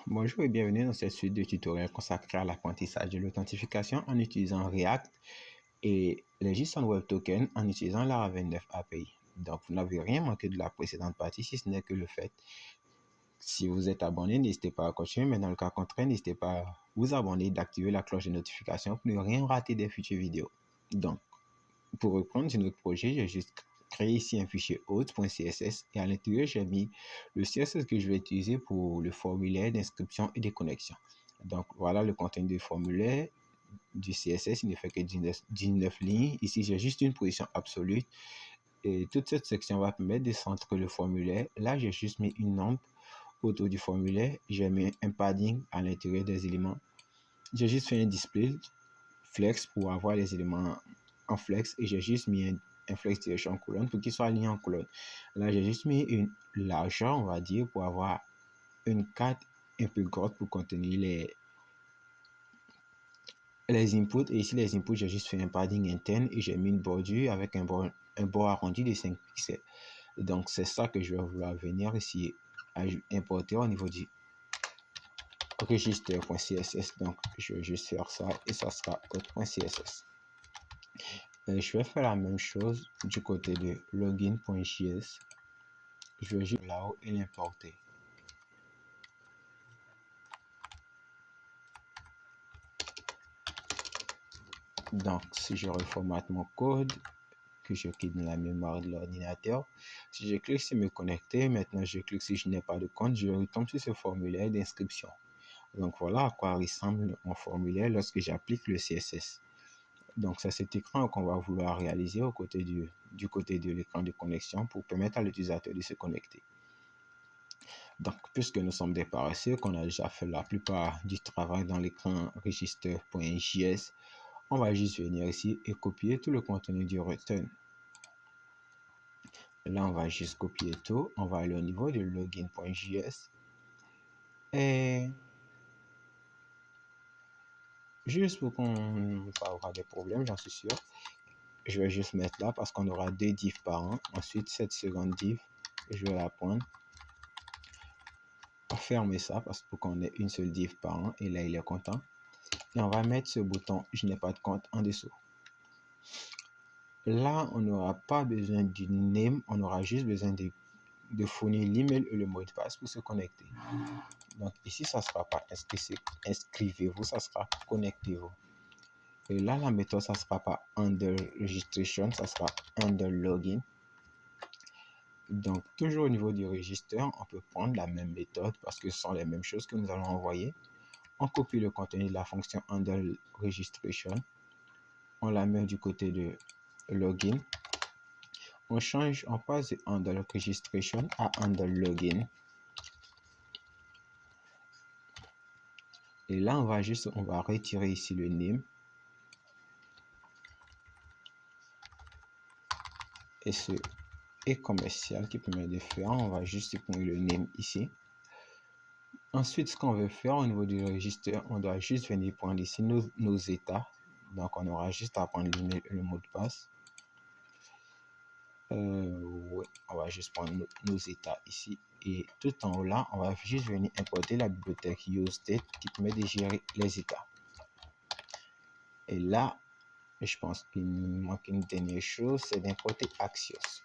Bonjour et bienvenue dans cette suite de tutoriels consacrée à l'apprentissage de l'authentification en utilisant React et les JSON Web Token en utilisant Laravel 9 API. Donc, vous n'avez rien manqué de la précédente partie, si ce n'est que le fait, si vous êtes abonné, n'hésitez pas à continuer, mais dans le cas contraire, n'hésitez pas à vous abonner, d'activer la cloche de notification pour ne rien rater des futures vidéos. Donc, pour reprendre sur notre projet, j'ai juste créé ici un fichier hôte.css et à l'intérieur, j'ai mis le CSS que je vais utiliser pour le formulaire d'inscription et de connexion. Donc, voilà le contenu du formulaire du CSS. Il ne fait que 19 lignes. Ici, j'ai juste une position absolue et toute cette section va permettre de centrer le formulaire. Là, j'ai juste mis une ombre autour du formulaire. J'ai mis un padding à l'intérieur des éléments. J'ai juste fait un display flex pour avoir les éléments en flex et j'ai juste mis un flex direction en colonne pour qu'il soit aligné en colonne. Là, j'ai juste mis une largeur, on va dire, pour avoir une carte un peu grande pour contenir les inputs. Et ici, les inputs, j'ai juste fait un padding interne et j'ai mis une bordure avec un bord arrondi de 5 pixels. Donc, c'est ça que je vais vouloir venir ici importer au niveau du register.css. Donc, je vais juste faire ça et ça sera autre.css. Je vais faire la même chose du côté de login.js. Je vais juste là-haut et l'importer. Donc, si je reformate mon code, que je quitte la mémoire de l'ordinateur, si je clique sur me connecter, maintenant je clique si je n'ai pas de compte, je retombe sur ce formulaire d'inscription. Donc, voilà à quoi ressemble mon formulaire lorsque j'applique le CSS. Donc, c'est cet écran qu'on va vouloir réaliser du côté de l'écran de connexion pour permettre à l'utilisateur de se connecter. Donc, puisque nous sommes des paresseux, qu'on a déjà fait la plupart du travail dans l'écran register.js, on va juste venir ici et copier tout le contenu du return. Là, on va juste copier tout. On va aller au niveau de login.js. Et juste pour qu'on ne va pas des problèmes, j'en suis sûr, je vais juste mettre là parce qu'on aura 2 divs par an. Ensuite, cette seconde div, je vais la prendre. On va fermer ça parce que pour qu'on ait une seule div par an. Et là, il est content. Et on va mettre ce bouton « Je n'ai pas de compte » en dessous. Là, on n'aura pas besoin du name, on aura juste besoin de fournir l'email et le mot de passe pour se connecter. Donc ici, ça ne sera pas inscrivez-vous, ça sera connectez-vous. Et là, la méthode, ça ne sera pas under registration, ça sera under login. Donc, toujours au niveau du register, on peut prendre la même méthode parce que ce sont les mêmes choses que nous allons envoyer. On copie le contenu de la fonction under registration. On la met du côté de login. On change, on passe de under registration à under login. Et là, on va retirer ici le name. Et ce est commercial qui permet de faire. On va juste supprimer le name ici. Ensuite, ce qu'on veut faire au niveau du registre, on doit juste venir prendre ici nos états. Donc, on aura juste à prendre l'email et le mot de passe. Oui, on va juste prendre nos états ici. Et tout en haut là, on va juste venir importer la bibliothèque useState qui permet de gérer les états. Et là, je pense qu'il manque une dernière chose, c'est d'importer Axios.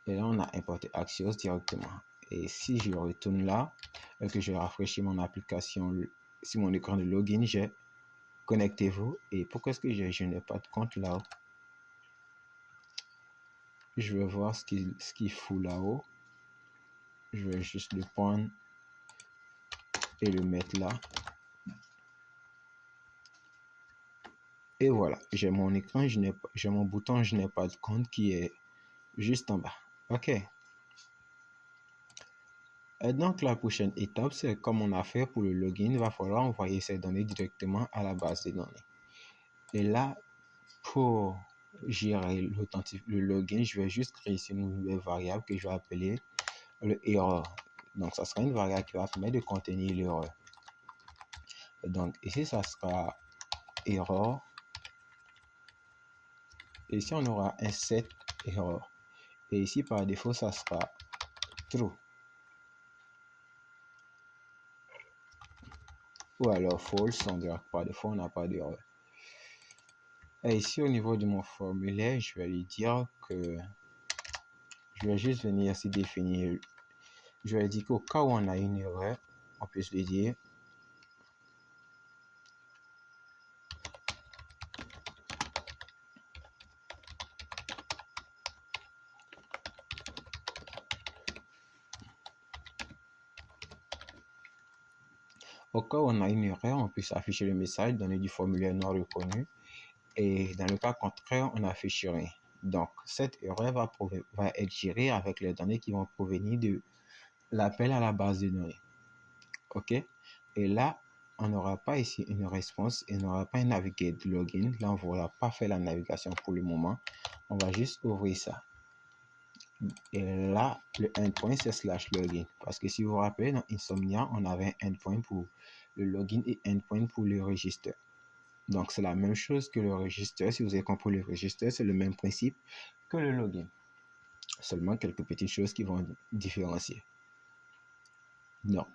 Et là, on a importé Axios directement. Et si je retourne là, et que je rafraîchis mon application sur mon écran de login, j'ai connectez-vous. Et pourquoi est-ce que je n'ai pas de compte là-haut? Je vais voir ce qu'il fout là-haut. Je vais juste le prendre et le mettre là. Et voilà, j'ai mon écran, j'ai mon bouton, je n'ai pas de compte qui est juste en bas. OK. Et donc, la prochaine étape, c'est comme on a fait pour le login, il va falloir envoyer ces données directement à la base de données. Et là, pour gérer le login, je vais juste créer ici une nouvelle variable que je vais appeler le error. Donc, ça sera une variable qui va permettre de contenir l'erreur. Donc, ici, ça sera error. Et ici, on aura un set error. Et ici, par défaut, ça sera true. ou alors false, on ne dira pas de fois, on n'a pas d'erreur. Et ici, au niveau de mon formulaire, je vais lui dire que je vais juste venir ici définir. Je vais dire qu'au cas où on a une erreur, on peut lui dire au cas où on a une erreur, on peut afficher le message donné du formulaire non reconnu. Et dans le cas contraire, on n'affiche rien. Donc, cette erreur va être gérée avec les données qui vont provenir de l'appel à la base de données. OK? Et là, on n'aura pas ici une réponse et on n'aura pas un navigateur de login. Là, on ne va pas faire la navigation pour le moment. On va juste ouvrir ça. Et là, le endpoint, c'est /login. Parce que si vous vous rappelez, dans Insomnia, on avait un endpoint pour le login et endpoint pour le registre. Donc, c'est la même chose que le registre. Si vous avez compris le registre, c'est le même principe que le login. Seulement quelques petites choses qui vont différencier. Donc,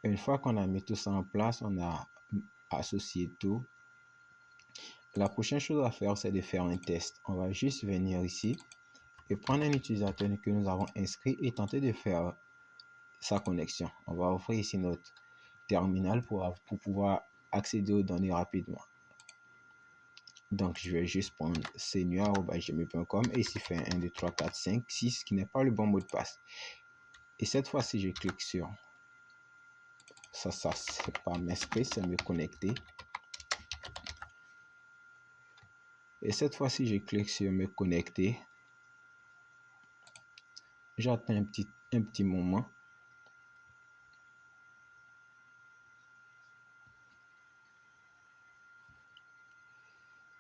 une fois qu'on a mis tout ça en place, on a associé tout. La prochaine chose à faire, c'est de faire un test. On va juste venir ici et prendre un utilisateur que nous avons inscrit et tenter de faire sa connexion. On va ouvrir ici notre terminal pour pouvoir accéder aux données rapidement. Donc, je vais juste prendre senior@gmail.com et ici faire 1, 2, 3, 4, 5, 6 qui n'est pas le bon mot de passe. Et cette fois-ci, je clique sur ça, c'est pas m'inscrire, c'est me connecter. Et cette fois-ci, je clique sur me connecter. J'attends un petit moment.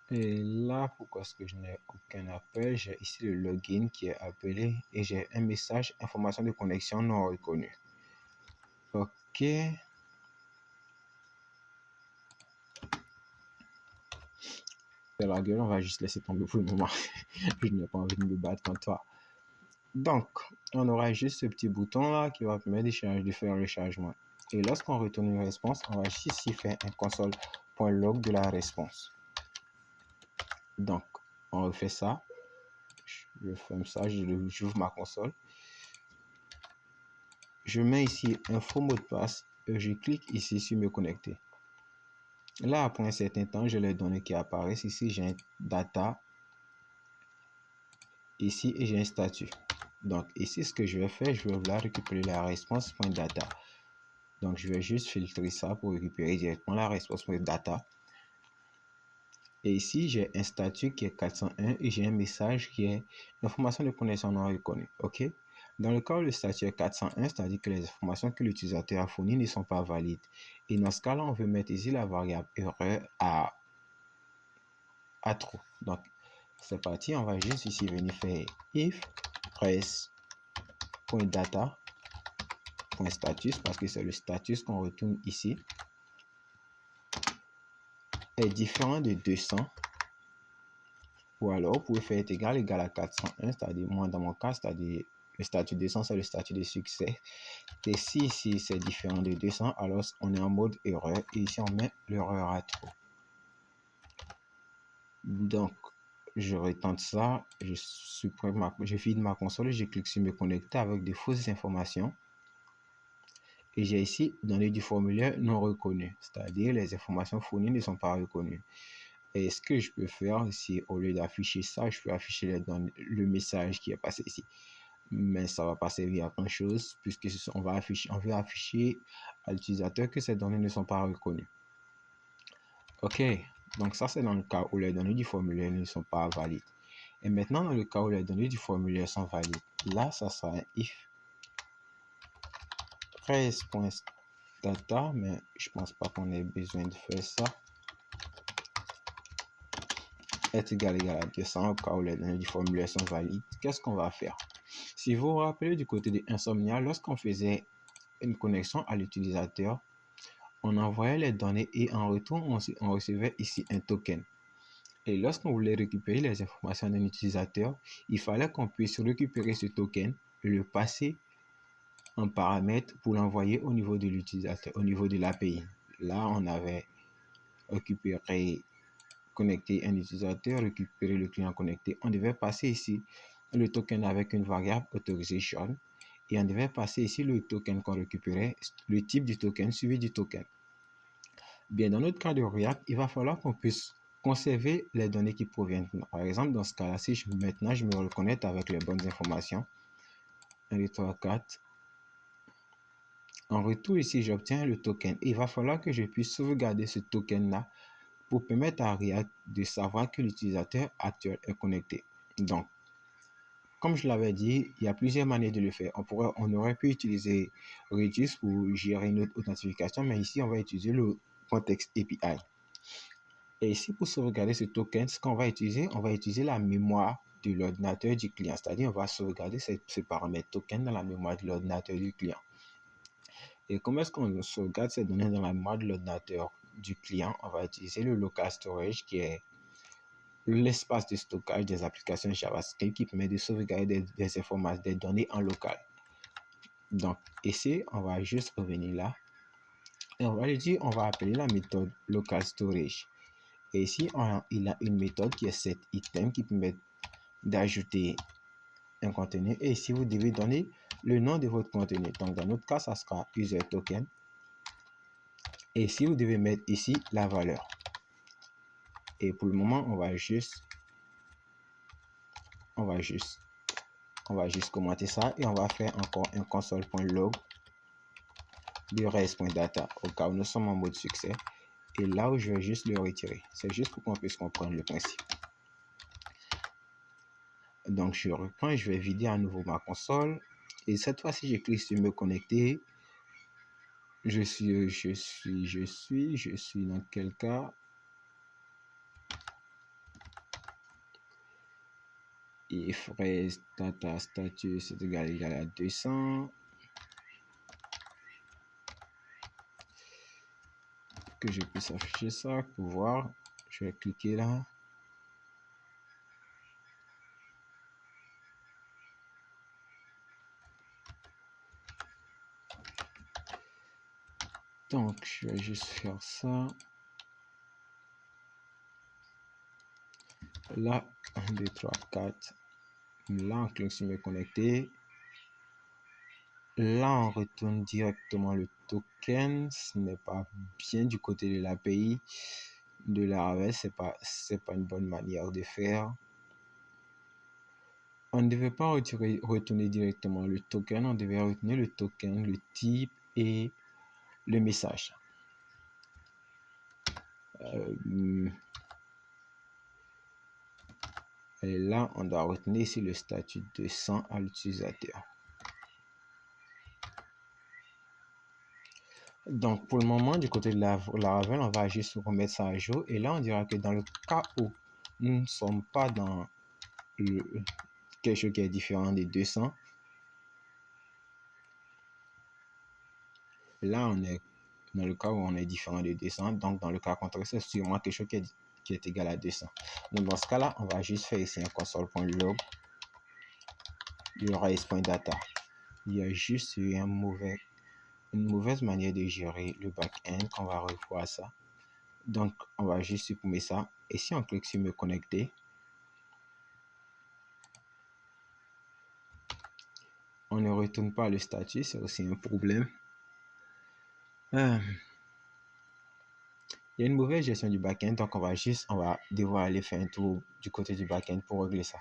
Et là, pourquoi est-ce que je n'ai aucun appel? J'ai ici le login qui est appelé et j'ai un message information de connexion non reconnue. OK. La gueule, on va juste laisser tomber pour le moment. Je n'ai pas envie de me battre contre toi. Donc, on aura juste ce petit bouton là qui va permettre de faire le chargement. Et lorsqu'on retourne une réponse, on va juste ici faire un console.log de la réponse. Donc, on refait ça. Je ferme ça, j'ouvre ma console. Je mets ici un faux mot de passe et je clique ici sur me connecter. Là, après un certain temps, j'ai les données qui apparaissent. Ici, j'ai un data. Ici, et j'ai un statut. Donc, ici, ce que je vais faire, je vais vouloir récupérer la réponse.data. Donc, je vais juste filtrer ça pour récupérer directement la réponse.data. Et ici, j'ai un statut qui est 401 et j'ai un message qui est information de connexion non reconnue. OK? Dans le cas où le statut est 401, c'est-à-dire que les informations que l'utilisateur a fournies ne sont pas valides. Et dans ce cas-là, on veut mettre ici la variable erreur à true. Donc, c'est parti. On va juste ici venir faire if res.data.status parce que c'est le status qu'on retourne ici est différent de 200. Ou alors, vous pouvez faire égal à 401, c'est-à-dire, moi, dans mon cas, c'est-à-dire, le statut 200, c'est le statut de succès. Et si ici, c'est différent de 200, alors on est en mode erreur. Et ici, on met l'erreur à trop. Donc, je retente ça, je vide ma console, je clique sur me connecter avec des fausses informations. Et j'ai ici donné du formulaire non reconnu, c'est-à-dire les informations fournies ne sont pas reconnues. Et ce que je peux faire ici, au lieu d'afficher ça, je peux afficher le message qui est passé ici. Mais ça ne va pas servir à grand chose puisque on veut afficher à l'utilisateur que ces données ne sont pas reconnues. OK, donc ça c'est dans le cas où les données du formulaire ne sont pas valides. Et maintenant dans le cas où les données du formulaire sont valides, là ça sera un if res.data, mais je pense pas qu'on ait besoin de faire ça. Est égal à 200 au cas où les données du formulaire sont valides. Qu'est-ce qu'on va faire? Si vous vous rappelez du côté de Insomnia, lorsqu'on faisait une connexion à l'utilisateur, on envoyait les données et en retour, on recevait ici un token. Et lorsqu'on voulait récupérer les informations d'un utilisateur, il fallait qu'on puisse récupérer ce token et le passer un paramètre pour l'envoyer au niveau de l'utilisateur, au niveau de l'API. Là, on avait récupéré, connecté un utilisateur, récupérer le client connecté. On devait passer ici le token avec une variable authorization et on devait passer ici le token qu'on récupérait, le type du token suivi du token. Bien, dans notre cas de React, il va falloir qu'on puisse conserver les données qui proviennent. Par exemple, dans ce cas-là, si maintenant je me reconnecte avec les bonnes informations, 1, 2, 3, 4, en retour ici, j'obtiens le token. Il va falloir que je puisse sauvegarder ce token-là pour permettre à React de savoir que l'utilisateur actuel est connecté. Donc, comme je l'avais dit, il y a plusieurs manières de le faire. On aurait pu utiliser Redis pour gérer notre authentification, mais ici, on va utiliser le Context API. Et ici, pour sauvegarder ce token, ce qu'on va utiliser, on va utiliser la mémoire de l'ordinateur du client. C'est-à-dire, on va sauvegarder ce paramètre token dans la mémoire de l'ordinateur du client. Et comment est-ce qu'on sauvegarde ces données dans la mémoire de l'ordinateur du client? On va utiliser le local storage qui est l'espace de stockage des applications JavaScript qui permet de sauvegarder des informations, des données en local. Donc ici, on va juste revenir là et on va lui dire, on va appeler la méthode local storage. Et ici, il a une méthode qui est setItem qui permet d'ajouter un contenu. Et ici, vous devez donner le nom de votre contenu. Donc dans notre cas, ça sera user token. Et ici, vous devez mettre ici la valeur. Et pour le moment, on va juste commenter ça et on va faire encore un console.log de res.data au cas où nous sommes en mode succès. Et là où je vais juste le retirer. C'est juste pour qu'on puisse comprendre le principe. Donc je reprends et je vais vider à nouveau ma console. Et cette fois-ci, je clique sur me connecter. Je suis dans quel cas? Et phrase data status c'est égal à 200. Que je puisse afficher ça pour voir. Je vais cliquer là. Donc, je vais juste faire ça. Là, 1, 2, 3, 4. Là, on clique sur me connecter. Là, on retourne directement le token. Ce n'est pas bien du côté de l'API de Laravel. C'est pas une bonne manière de faire. On ne devait pas retourner directement le token. On devait retenir le token, le type et le message. Et là, on doit retenir ici le statut 200 à l'utilisateur. Donc, pour le moment, du côté de Laravel, on va juste remettre ça à jour. Et là, on dira que dans le cas où nous ne sommes pas dans quelque chose qui est différent des 200, là, on est dans le cas où on est différent des 200. Donc, dans le cas contraire, c'est sûrement quelque chose qui est égal à 200. Donc, dans ce cas-là, on va juste faire ici un console.log du res.data. Il y a juste eu une mauvaise manière de gérer le back-end qu'on va revoir ça. Donc, on va juste supprimer ça. Et si on clique sur me connecter, on ne retourne pas le statut, c'est aussi un problème. Il y a une mauvaise gestion du back-end, donc on va devoir aller faire un tour du côté du back-end pour régler ça.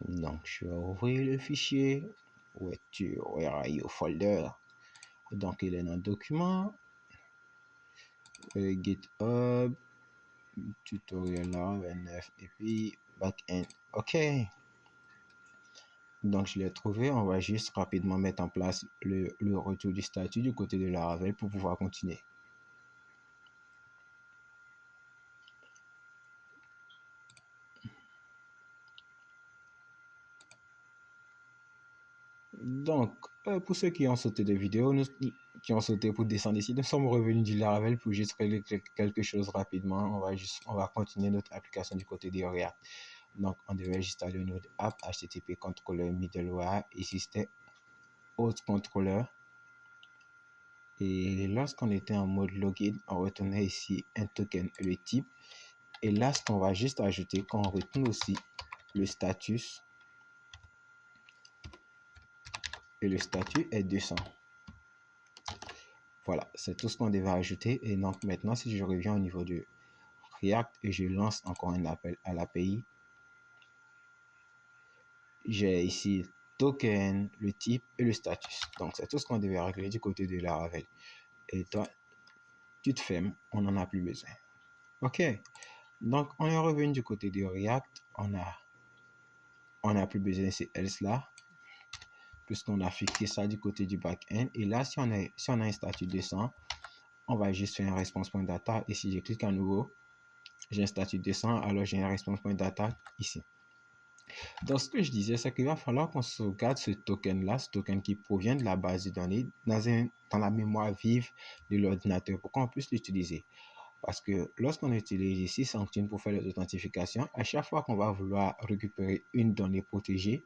Donc, je vais ouvrir le fichier. Where are you folder? Donc, il est dans le document. GitHub. Tutoriel là, 29. Et puis, back-end. OK. Donc, je l'ai trouvé. On va juste rapidement mettre en place le retour du statut du côté de Laravel pour pouvoir continuer. Donc, pour ceux qui ont sauté des vidéos, qui ont sauté pour descendre ici, nous sommes revenus du Laravel pour juste régler quelque chose rapidement. On va continuer notre application du côté de React. Donc, on devait juste aller au niveau de app, HTTP controller middleware. Ici, c'était host controller. Et lorsqu'on était en mode login, on retournait ici un token et le type. Et là, ce qu'on va juste ajouter, quand on retourne aussi le status, et le statut est 200. Voilà, c'est tout ce qu'on devait ajouter. Et donc maintenant, si je reviens au niveau de React et je lance encore un appel à l'API, j'ai ici token, le type et le status. Donc c'est tout ce qu'on devait régler du côté de Laravel. Et toi, tu te fermes, on n'en a plus besoin. Ok, donc on est revenu du côté de React, on a plus besoin de ces else là, puisqu'on a fixé ça du côté du back-end. Et là, si on a un statut 200, on va juste faire un response.data. Et si je clique à nouveau, j'ai un statut 200, alors j'ai un response.data ici. Donc, ce que je disais, c'est qu'il va falloir qu'on sauvegarde ce token-là, ce token qui provient de la base de données, dans la mémoire vive de l'ordinateur pour qu'on puisse l'utiliser. Parce que lorsqu'on utilise ici Sanctune pour faire les authentifications, à chaque fois qu'on va vouloir récupérer une donnée protégée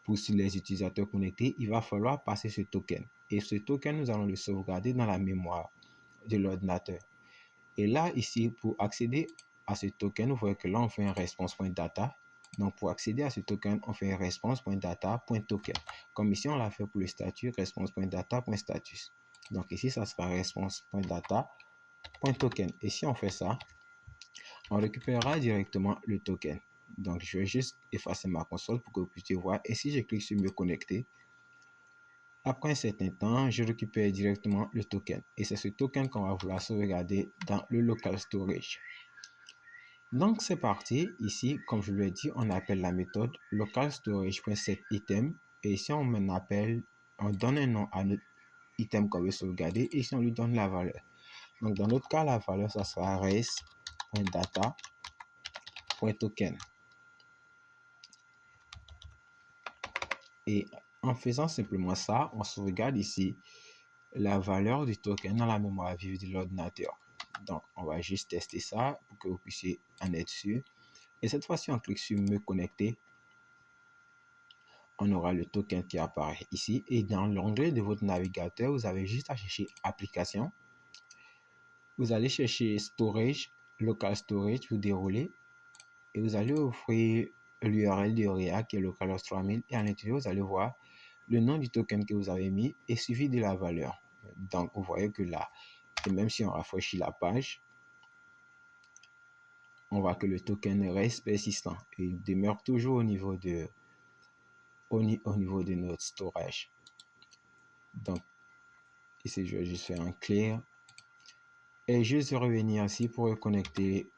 pour les utilisateurs connectés, il va falloir passer ce token. Et ce token, nous allons le sauvegarder dans la mémoire de l'ordinateur. Et là, ici, pour accéder à ce token, vous voyez que là, on fait un response.data. Donc, pour accéder à ce token, on fait un response.data.token. Comme ici, on l'a fait pour le statut, response.data.status. Donc, ici, ça sera response.data.token. Et si on fait ça, on récupérera directement le token. Donc, je vais juste effacer ma console pour que vous puissiez voir. Et si je clique sur me connecter, après un certain temps, je récupère directement le token. Et c'est ce token qu'on va vouloir sauvegarder dans le local storage. Donc, c'est parti. Ici, comme je l'ai dit, on appelle la méthode local storage.setItem. Et ici, on donne un nom à notre item qu'on veut sauvegarder. Et ici, on lui donne la valeur. Donc, dans notre cas, la valeur, ça sera res.data.token. Et en faisant simplement ça, on sauvegarde ici la valeur du token dans la mémoire vive de l'ordinateur. Donc, on va juste tester ça pour que vous puissiez en être sûr. Et cette fois-ci, on clique sur me connecter. On aura le token qui apparaît ici. Et dans l'onglet de votre navigateur, vous avez juste à chercher application. Vous allez chercher storage, local storage, vous déroulez. Et vous allez ouvrir l'URL de React qui est localhost 3000. Et à l'intérieur, vous allez voir le nom du token que vous avez mis et suivi de la valeur. Donc, vous voyez que là, et même si on rafraîchit la page, on voit que le token reste persistant et il demeure toujours au niveau de notre storage. Donc, ici, je vais juste faire un clear. Et juste revenir ici pour reconnecter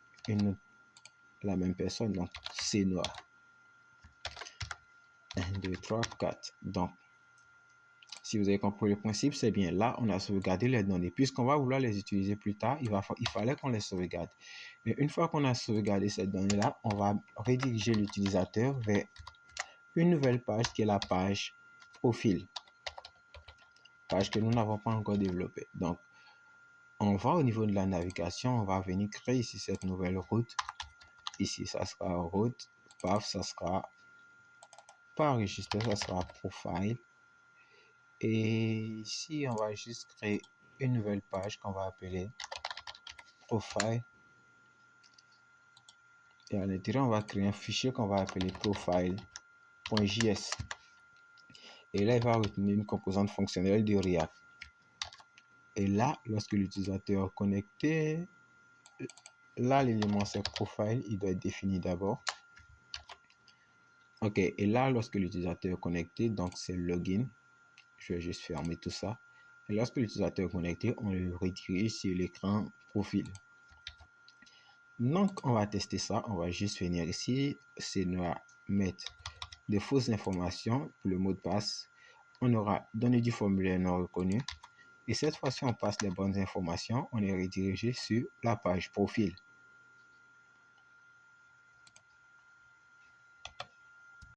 la même personne. Donc, c'est noir. 1, 2, 3, 4. Donc, si vous avez compris le principe, c'est bien. Là, on a sauvegardé les données. Puisqu'on va vouloir les utiliser plus tard, il fallait qu'on les sauvegarde. Mais une fois qu'on a sauvegardé ces données-là, on va rediriger l'utilisateur vers une nouvelle page qui est la page profil. Page que nous n'avons pas encore développée. Donc, on va au niveau de la navigation, on va venir créer ici cette nouvelle route. Ici, ça sera route. Paf, ça sera pas enregistré, ça sera profile. Et ici, on va juste créer une nouvelle page qu'on va appeler profile. Et à l'intérieur, on va créer un fichier qu'on va appeler profile.js. Et là, il va retenir une composante fonctionnelle de React. Et là, lorsque l'utilisateur est connecté, là, l'élément c'est profile, il doit être défini d'abord. Ok, et là, lorsque l'utilisateur est connecté, donc c'est login. Je vais juste fermer tout ça. Et lorsque l'utilisateur est connecté, on le redirige sur l'écran profil. Donc, on va tester ça. On va juste venir ici. C'est nous mettre des fausses informations pour le mot de passe. On aura donné du formulaire non reconnu. Et cette fois-ci, on passe les bonnes informations. On est redirigé sur la page profil.